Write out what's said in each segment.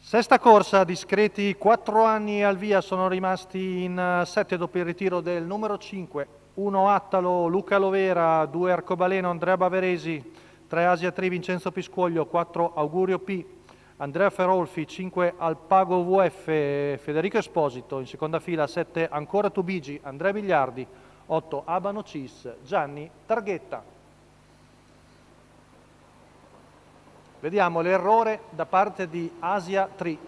Sesta corsa, discreti 4 anni al via, sono rimasti in 7 dopo il ritiro del numero 5, 1 Attalo, Luca Lovera, 2 Arcobaleno, Andrea Baveresi, 3 Asia Tri, Vincenzo Piscuoglio, 4 Augurio P, Andrea Ferolfi, 5 Alpago VF, Federico Esposito, in seconda fila 7 ancora Tubigi, Andrea Bigliardi, 8 Abano Cis, Gianni Targhetta. Vediamo l'errore da parte di Asia Tri.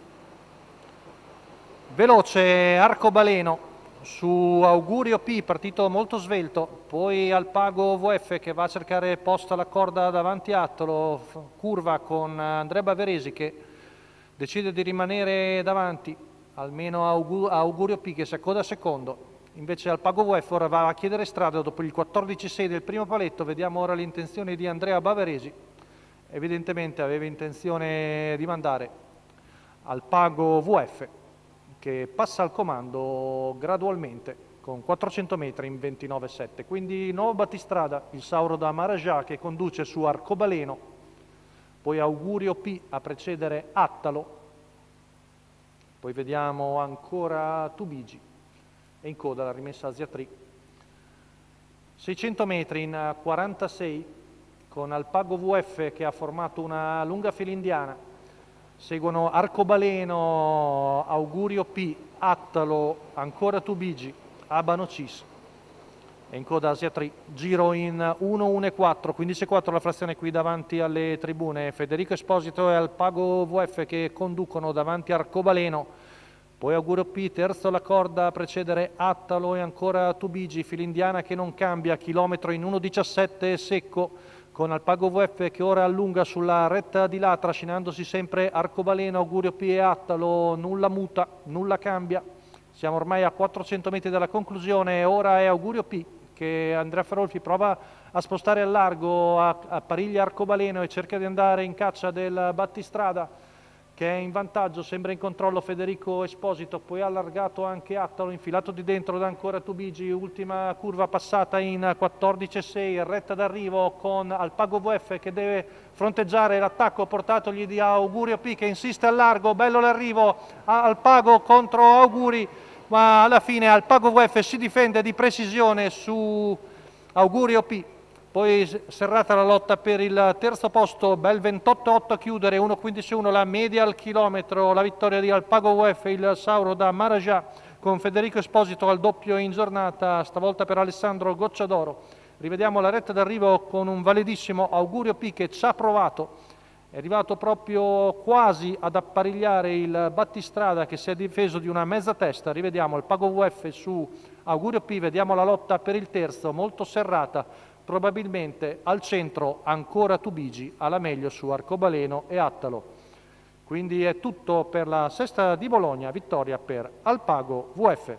Veloce Arcobaleno su Augurio P, partito molto svelto, poi Alpago VF che va a cercare posta alla corda davanti a Attalo, curva con Andrea Baveresi che decide di rimanere davanti, almeno a Augurio P che si accoda secondo. Invece Alpago VF ora va a chiedere strada dopo il 14-6 del primo paletto. Vediamo ora le intenzioni di Andrea Baveresi. Evidentemente aveva intenzione di mandare Alpago VF che passa al comando gradualmente con 400 metri in 29,7. Quindi nuovo battistrada, il Sauro da Marajà che conduce su Arcobaleno, poi Augurio P a precedere Attalo, poi vediamo ancora Tubigi e in coda la rimessa Asia Tri. 600 metri in 46 con Alpago VF che ha formato una lunga fila indiana. Seguono Arcobaleno, Augurio P, Attalo, ancora Tubigi, Abano Cis e in coda Asia Tri. Giro in 1-1-4, 15-4 la frazione qui davanti alle tribune. Federico Esposito e Alpago VF che conducono davanti a Arcobaleno. Poi Augurio P, terzo alla corda a precedere Attalo e ancora Tubigi, fila indiana che non cambia, chilometro in 1,17 secco, con Alpago VF che ora allunga sulla retta di là, trascinandosi sempre Arcobaleno, Augurio P e Attalo, nulla muta, nulla cambia. Siamo ormai a 400 metri dalla conclusione, ora è Augurio P che Andrea Ferolfi prova a spostare al largo, appariglia Arcobaleno e cerca di andare in caccia del battistrada, che è in vantaggio, sembra in controllo Federico Esposito, poi ha allargato anche Attalo, infilato di dentro da ancora Tubigi, ultima curva passata in 14,6, retta d'arrivo con Alpago VF che deve fronteggiare l'attacco portatogli di Augurio P che insiste al largo, bello l'arrivo, Alpago contro Auguri, ma alla fine Alpago VF si difende di precisione su Augurio P. Poi serrata la lotta per il terzo posto, bel 28,8 a chiudere, 1,15,1 la media al chilometro, la vittoria di Alpago VF, il Sauro da Marajà, con Federico Esposito al doppio in giornata, stavolta per Alessandro Gocciadoro. Rivediamo la retta d'arrivo con un validissimo Augurio P che ci ha provato, è arrivato proprio quasi ad apparigliare il battistrada che si è difeso di una mezza testa. Rivediamo Alpago VF su Augurio P, vediamo la lotta per il terzo, molto serrata. Probabilmente al centro ancora Tubigi, alla meglio su Arcobaleno e Attalo. Quindi è tutto per la sesta di Bologna, vittoria per Alpago VF.